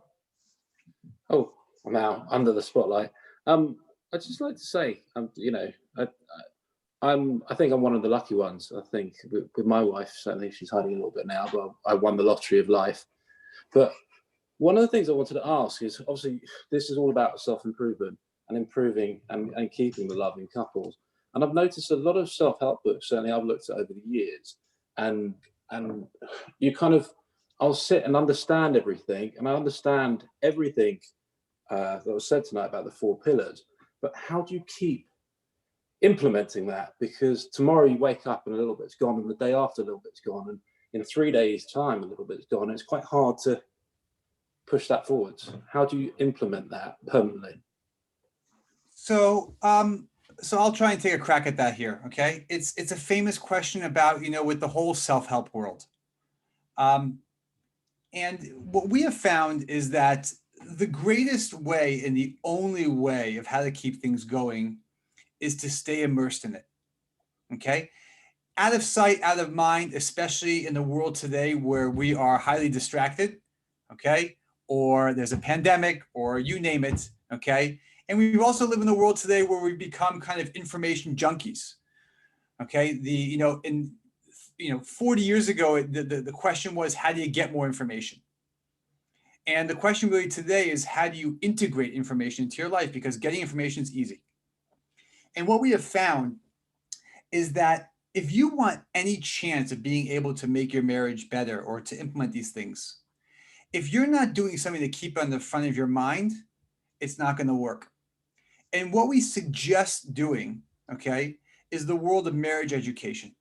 Oh, I'm now under the spotlight. I'd just like to say, I think I'm one of the lucky ones. I think with my wife, certainly she's hiding a little bit now, but I won the lottery of life. But one of the things I wanted to ask is, obviously, this is all about self-improvement and improving and keeping the love in couples. And I've noticed a lot of self-help books, certainly I've looked at over the years, and you kind of, I'll sit and understand everything, and I understand everything that was said tonight about the 4 pillars, but how do you keep implementing that? Because tomorrow you wake up and a little bit's gone, and the day after a little bit's gone, and in 3 days' time a little bit's gone. It's quite hard to push that forwards. How do you implement that permanently? So I'll try and take a crack at that here. Okay, it's a famous question about, with the whole self-help world. And what we have found is that the greatest way and the only way of how to keep things going is to stay immersed in it. Okay, out of sight, out of mind, especially in the world today where we are highly distracted. Okay, or there's a pandemic, or you name it. Okay. And we also live in a world today where we become kind of information junkies. Okay. 40 years ago, the question was, how do you get more information? And the question really today is, how do you integrate information into your life? Because getting information is easy. And what we have found is that if you want any chance of being able to make your marriage better or to implement these things, if you're not doing something to keep on the front of your mind, it's not going to work. And what we suggest doing, okay, is the world of marriage education.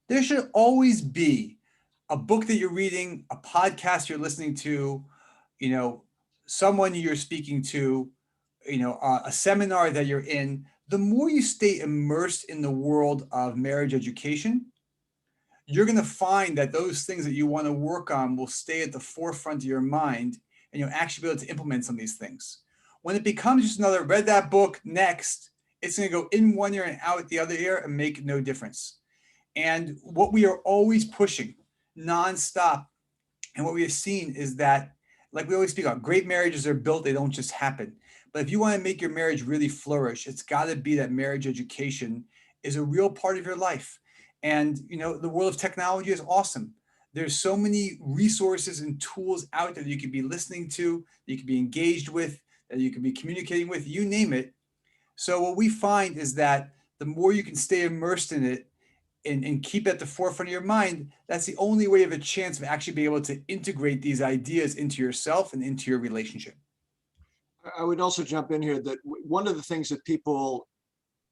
There should always be a book that you're reading, a podcast you're listening to, someone you're speaking to, a seminar that you're in the more you stay immersed in the world of marriage education, you're going to find that those things that you want to work on will stay at the forefront of your mind, and you'll actually be able to implement some of these things. When it becomes just another read that book, next, it's going to go in one ear and out the other ear and make no difference. And what we are always pushing nonstop, and what we have seen is that, like we always speak about, great marriages are built, they don't just happen. But if you want to make your marriage really flourish, it's got to be that marriage education is a real part of your life. And, you know, the world of technology is awesome. There's so many resources and tools out there that you could be listening to, that you could be engaged with, that you could be communicating with, you name it. So what we find is that the more you can stay immersed in it and keep it at the forefront of your mind, that's the only way you have a chance of actually being able to integrate these ideas into yourself and into your relationship. I would also jump in here that one of the things that people,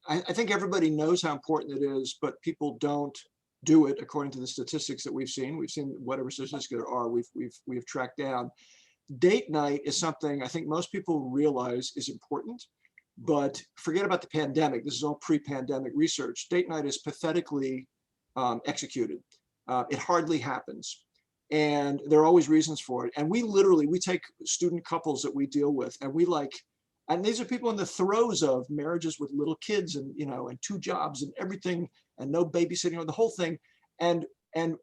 I think everybody knows how important it is, but people don't do it according to the statistics that we've seen. We've seen whatever statistics there are, we've tracked down. Date night is something I think most people realize is important, but forget about the pandemic. This is all pre-pandemic research. Date night is pathetically executed. It hardly happens. And there are always reasons for it. And we take student couples that we deal with, and these are people in the throes of marriages with little kids and, you know, and 2 jobs and everything, and no babysitting or the whole thing. And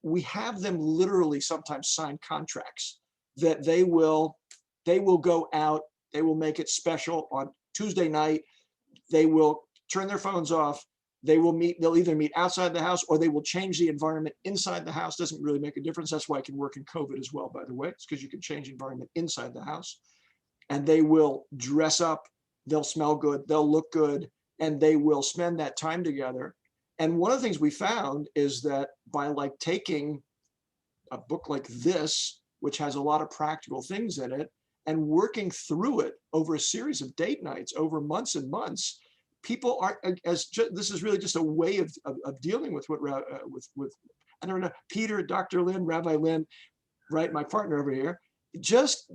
we have them literally sometimes sign contracts that they will go out, they will make it special on Tuesday night, they will turn their phones off, they'll either meet outside the house or they will change the environment inside the house. Doesn't really make a difference. That's why it can work in COVID as well, by the way. It's because you can change environment inside the house. And they will dress up, they'll smell good, they'll look good, and they will spend that time together. And one of the things we found is that by like taking a book like this, which has a lot of practical things in it, and working through it over a series of date nights over months and months, people aren't this is really just a way of dealing with what with I don't know, Peter, Dr. Lynn, Rabbi Lynn, right, my partner over here, just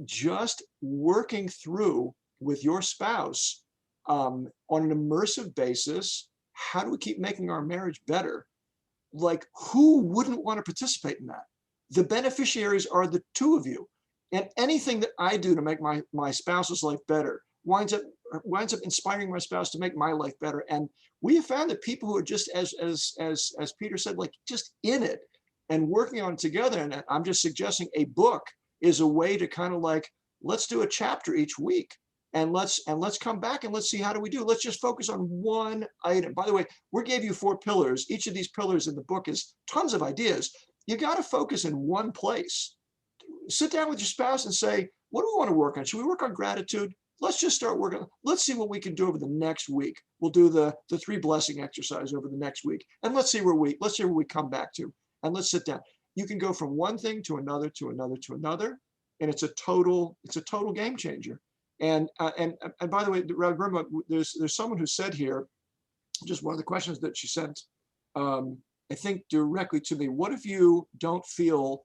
working through with your spouse on an immersive basis. How do we keep making our marriage better? Like, who wouldn't want to participate in that? The beneficiaries are the 2 of you. And anything that I do to make my spouse's life better winds up inspiring my spouse to make my life better. And we have found that people who are just as Peter said, like just in it and working on it together. And I'm just suggesting a book is a way to kind of like, let's do a chapter each week, and let's come back and let's see how do we do. Let's just focus on one item. By the way, we gave you 4 pillars. Each of these pillars in the book is tons of ideas. You got to focus in one place. Sit down with your spouse and say, what do we want to work on? Should we work on gratitude? Let's just start working. Let's see what we can do over the next week. We'll do the 3 blessing exercise over the next week. And let's see where we come back to. And let's sit down. You can go from one thing to another, to another, to another. And it's a total game changer. And by the way, Rabbi Birnbaum, there's someone who said here, just one of the questions that she sent, I think directly to me, what if you don't feel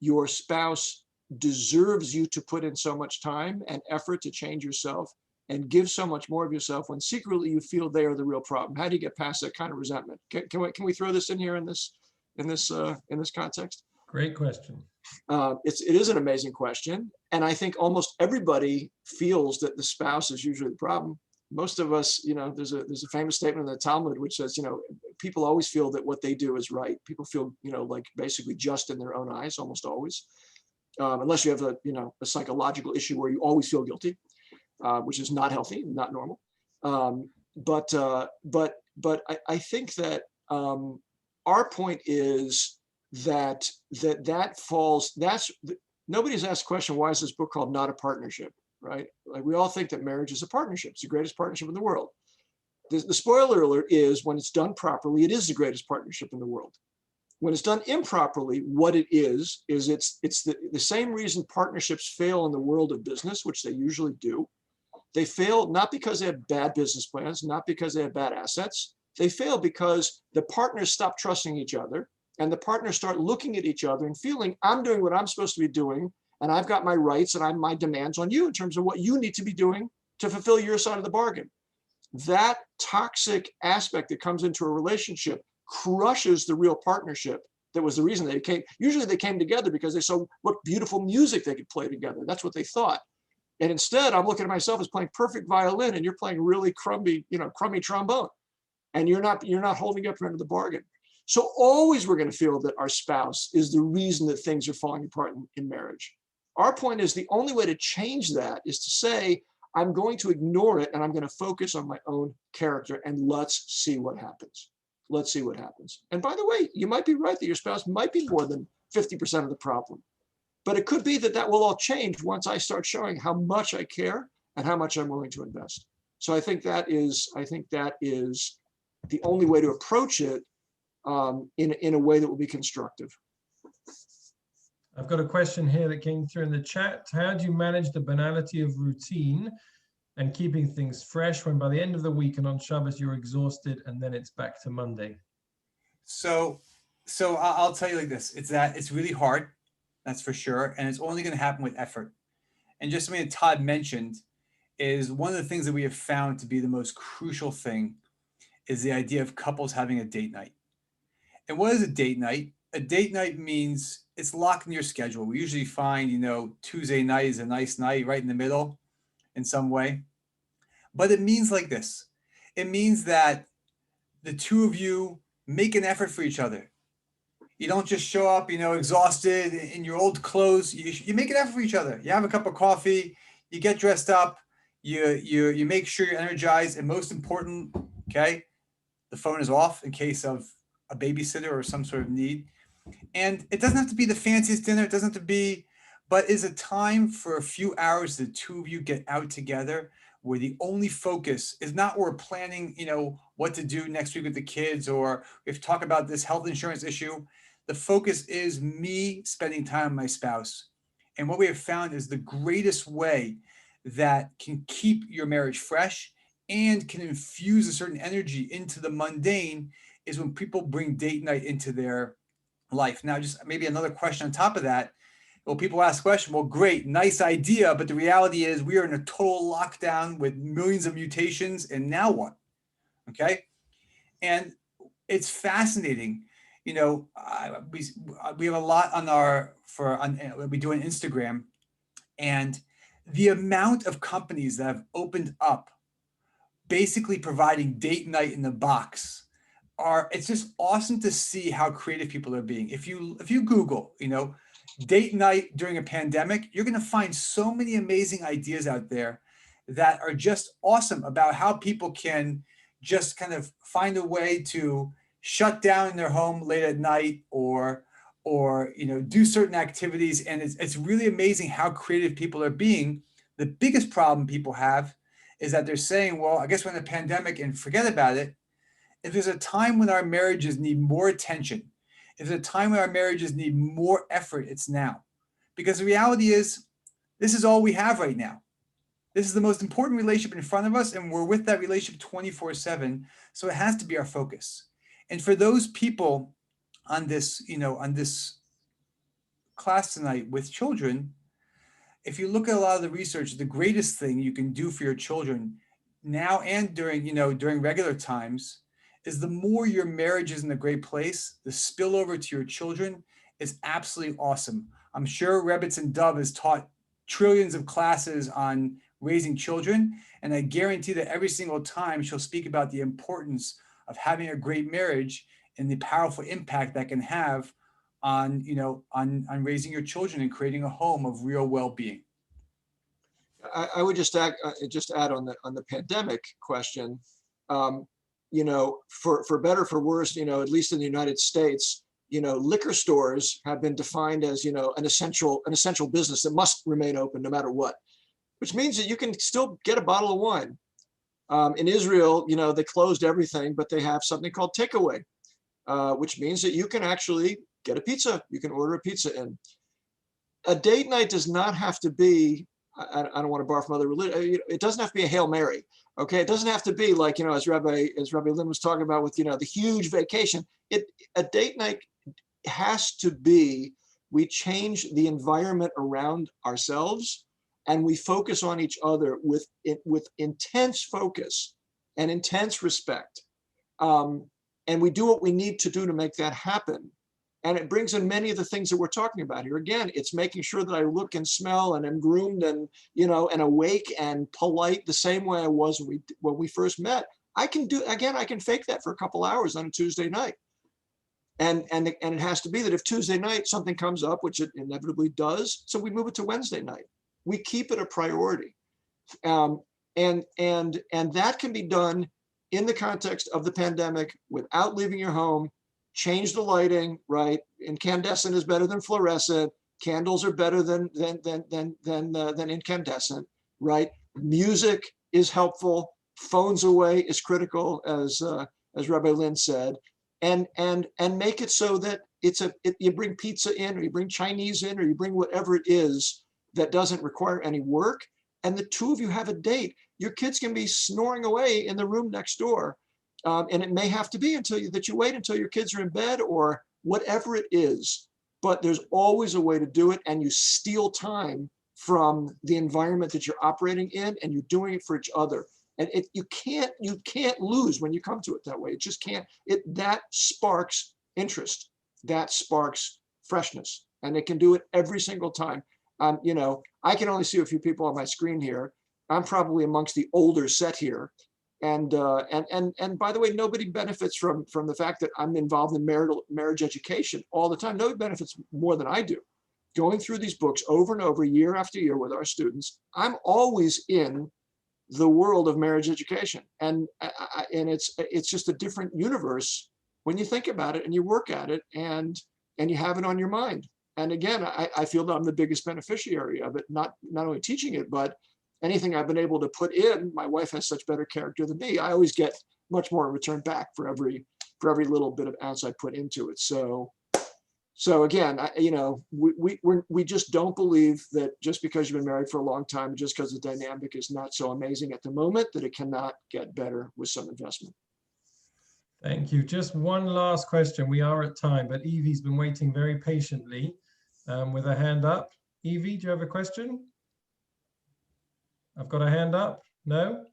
your spouse deserves you to put in so much time and effort to change yourself and give so much more of yourself when secretly you feel they are the real problem? How do you get past that kind of resentment? Can we throw this in here in this context? Great question. It is an amazing question. And I think almost everybody feels that the spouse is usually the problem. Most of us, you know, there's a famous statement in the Talmud which says, you know, people always feel that what they do is right. People feel, you know, like basically just in their own eyes, almost always, unless you have a psychological issue where you always feel guilty, which is not healthy, not normal. But I think that our point is that falls. Nobody's asked the question, why is this book called Not a Partnership? Right? Like, we all think that marriage is a partnership. It's the greatest partnership in the world. The spoiler alert is, when it's done properly, it is the greatest partnership in the world. When it's done improperly, what it is it's the same reason partnerships fail in the world of business, which they usually do. They fail not because they have bad business plans, not because they have bad assets. They fail because the partners stop trusting each other, and the partners start looking at each other and feeling, I'm doing what I'm supposed to be doing, and I've got my rights and my demands on you in terms of what you need to be doing to fulfill your side of the bargain. that toxic aspect that comes into a relationship crushes the real partnership. That was the reason they came. Usually they came together because they saw what beautiful music they could play together. That's what they thought. And instead, I'm looking at myself as playing perfect violin, and you're playing really crummy trombone, and you're not holding up your end of the bargain. So always we're going to feel that our spouse is the reason that things are falling apart in marriage. Our point is the only way to change that is to say, I'm going to ignore it and I'm going to focus on my own character, and let's see what happens. Let's see what happens. And by the way, you might be right that your spouse might be more than 50% of the problem, but it could be that that will all change once I start showing how much I care and how much I'm willing to invest. So I think that is the only way to approach it in a way that will be constructive. I've got a question here that came through in the chat. How do you manage the banality of routine and keeping things fresh when by the end of the week and on Shabbos you're exhausted and then it's back to Monday? So I'll tell you like this, it's really hard, that's for sure. And it's only going to happen with effort. And just something that Todd mentioned is one of the things that we have found to be the most crucial thing is the idea of couples having a date night. And what is a date night? A date night means it's locked in your schedule. We usually find, Tuesday night is a nice night right in the middle in some way. But it means like this. It means that the two of you make an effort for each other. You don't just show up, exhausted in your old clothes. You make an effort for each other. You have a cup of coffee, you get dressed up, you make sure you're energized, and most important, okay, the phone is off in case of a babysitter or some sort of need. And it doesn't have to be the fanciest dinner. It doesn't have to be, but is a time for a few hours the two of you get out together where the only focus is not we're planning, what to do next week with the kids, or we have to talk about this health insurance issue. The focus is me spending time with my spouse. And what we have found is the greatest way that can keep your marriage fresh and can infuse a certain energy into the mundane is when people bring date night into their life. Now, just maybe another question on top of that. Well, people ask the question, well, great, nice idea, but the reality is we are in a total lockdown with millions of mutations, and now what? Okay. And it's fascinating. We have a lot on we do on Instagram, and the amount of companies that have opened up basically providing date night in the box it's just awesome to see how creative people are being. If you Google, date night during a pandemic, you're going to find so many amazing ideas out there that are just awesome about how people can just kind of find a way to shut down in their home late at night or do certain activities. And it's really amazing how creative people are being. The biggest problem people have is that they're saying, well, I guess we're in a pandemic and forget about it. If there's a time when our marriages need more attention, if there's a time when our marriages need more effort, it's now. Because the reality is, this is all we have right now. This is the most important relationship in front of us, and we're with that relationship 24/7. So it has to be our focus. And for those people on this, on this class tonight with children, if you look at a lot of the research, the greatest thing you can do for your children now and during regular times is the more your marriage is in a great place, the spillover to your children is absolutely awesome. I'm sure Rebbitzin Dove has taught trillions of classes on raising children, and I guarantee that every single time she'll speak about the importance of having a great marriage and the powerful impact that can have on raising your children and creating a home of real well-being. I would just add on the pandemic question. For better, for worse, at least in the United States, liquor stores have been defined as, an essential business that must remain open no matter what, which means that you can still get a bottle of wine. In Israel, they closed everything, but they have something called takeaway, which means that you can actually get a pizza. You can order a pizza in. A date night does not have to be, I don't want to borrow from other religion. It doesn't have to be a Hail Mary. Okay. It doesn't have to be like, as Rabbi Lynn was talking about with, the huge vacation. A date night has to be, we change the environment around ourselves and we focus on each other with intense focus. and intense respect. And we do what we need to do to make that happen. And it brings in many of the things that we're talking about here. Again, it's making sure that I look and smell and am groomed and, you know, and awake and polite the same way I was when we first met. I can fake that for a couple hours on a Tuesday night. And it has to be that if Tuesday night something comes up, which it inevitably does, so we move it to Wednesday night. We keep it a priority. And that can be done in the context of the pandemic without leaving your home. Change the lighting, right? Incandescent is better than fluorescent. Candles are better than incandescent, right? Music is helpful. Phones away is critical, as Rabbi Lynn said, and make it so that you bring pizza in, or you bring Chinese in, or you bring whatever it is that doesn't require any work, and the two of you have a date. Your kids can be snoring away in the room next door. And it may have to be that you wait until your kids are in bed or whatever it is, but there's always a way to do it, and you steal time from the environment that you're operating in, and you're doing it for each other. And you can't lose when you come to it that way. It just can't. That sparks interest, that sparks freshness, and it can do it every single time. You know, I can only see a few people on my screen here. I'm probably amongst the older set here. And by the way, nobody benefits from the fact that I'm involved in marriage education all the time. Nobody benefits more than I do. Going through these books over and over, year after year with our students, I'm always in the world of marriage education, and it's just a different universe when you think about it and you work at it and you have it on your mind. And again, I feel that I'm the biggest beneficiary of it, not only teaching it, but anything I've been able to put in. My wife has such better character than me. I always get much more in return back for every little bit of ounce I put into it. So again, we just don't believe that just because you've been married for a long time, just because the dynamic is not so amazing at the moment, that it cannot get better with some investment. Thank you. Just one last question. We are at time, but Evie's been waiting very patiently with her hand up. Evie, do you have a question? I've got a hand up. No?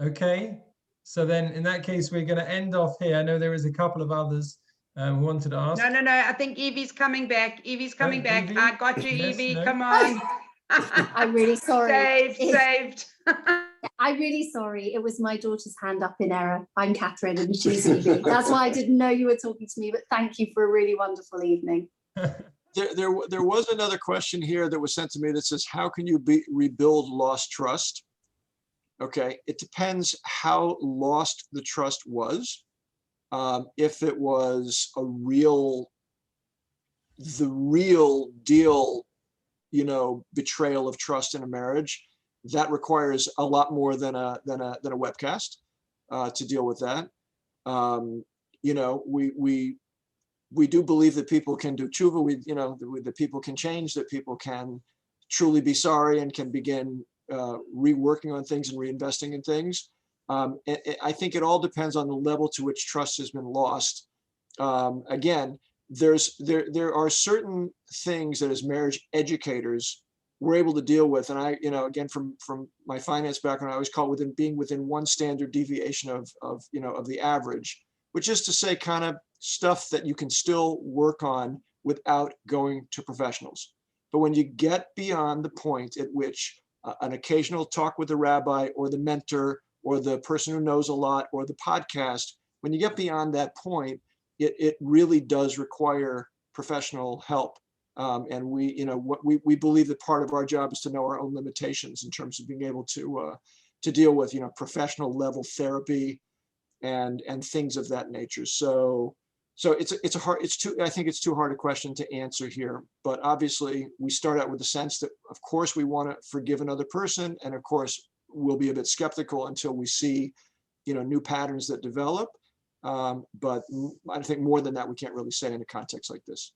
Okay. So then in that case, we're going to end off here. I know there is a couple of others who wanted to ask. No. I think Evie's coming back. Evie's coming back. Evie? I got you, Yes, Evie. no? Come on. I'm really sorry. Saved. I'm really sorry. It was my daughter's hand up in error. I'm Catherine and she's Evie. That's why I didn't know you were talking to me, but thank you for a really wonderful evening. There was another question here that was sent to me that says, how can you rebuild lost trust? Okay, it depends how lost the trust was. If it was the real deal, betrayal of trust in a marriage, that requires a lot more than a webcast to deal with that. We do believe that people can do tshuva. That people can change, that people can truly be sorry and can begin reworking on things and reinvesting in things. I think it all depends on the level to which trust has been lost. Again, there are certain things that as marriage educators we're able to deal with, and I, again, from my finance background, I always call it being within one standard deviation of the average, which is to say, kind of stuff that you can still work on without going to professionals. But when you get beyond the point at which an occasional talk with the rabbi or the mentor or the person who knows a lot or the podcast, when you get beyond that point, it really does require professional help. And we believe that part of our job is to know our own limitations in terms of being able to deal with professional level therapy and things of that nature. So I think it's too hard a question to answer here. But obviously, we start out with the sense that, of course, we want to forgive another person, and of course, we'll be a bit skeptical until we see new patterns that develop. But I think more than that, we can't really say in a context like this.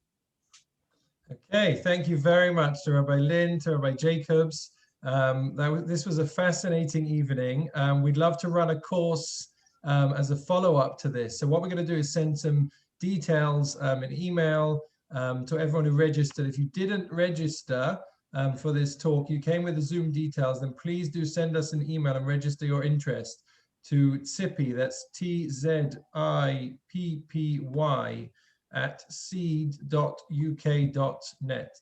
Okay, thank you very much to Rabbi Lynn, to Rabbi Jacobs. This was a fascinating evening. We'd love to run a course as a follow-up to this. So what we're going to do is send some details in email to everyone who registered. If you didn't register for this talk, you came with the Zoom details, then please do send us an email and register your interest to Tzippy, that's TZIPPY at seed.uk.net,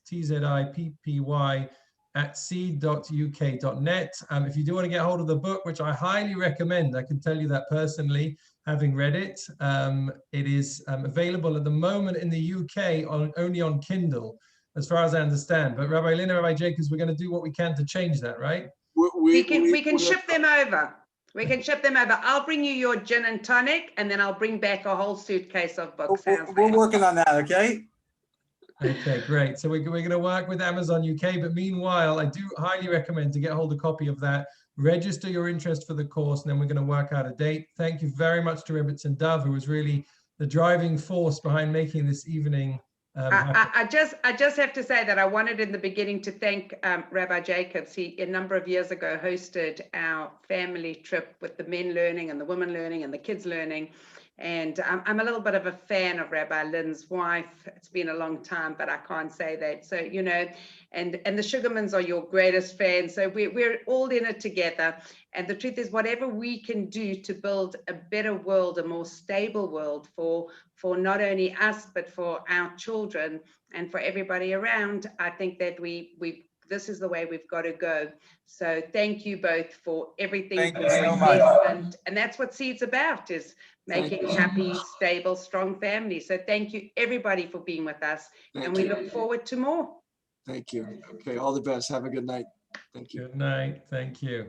TZIPPY at seed.uk.net. If you do want to get hold of the book, which I highly recommend, I can tell you that personally, having read it, it is available at the moment in the UK only on Kindle, as far as I understand. But Rabbi Lynn and Rabbi Jacobs, we're going to do what we can to change that, right? We can ship them over. We can ship them over. I'll bring you your gin and tonic, and then I'll bring back a whole suitcase of books. We're working on that, okay? Okay, great. So we're going to work with Amazon UK, but meanwhile, I do highly recommend to get hold of a copy of that. Register your interest for the course, and then we're going to work out a date. Thank you very much to Rebbetzin Dove, who was really the driving force behind making this evening. I just have to say that I wanted in the beginning to thank Rabbi Jacobs. He, a number of years ago, hosted our family trip with the men learning and the women learning and the kids learning. And I'm a little bit of a fan of Rabbi Lynn's wife. It's been a long time, but I can't say that. So, you know, and the Sugarmans are your greatest fans. So we're all in it together. And the truth is, whatever we can do to build a better world, a more stable world for not only us, but for our children and for everybody around, I think that this is the way we've got to go. So thank you both for everything. Thank you so much. And that's what Seed's about, is making happy, stable, strong families. So thank you everybody for being with us. And we look forward to more. Thank you. Okay, all the best. Have a good night. Thank you. Good night. Thank you.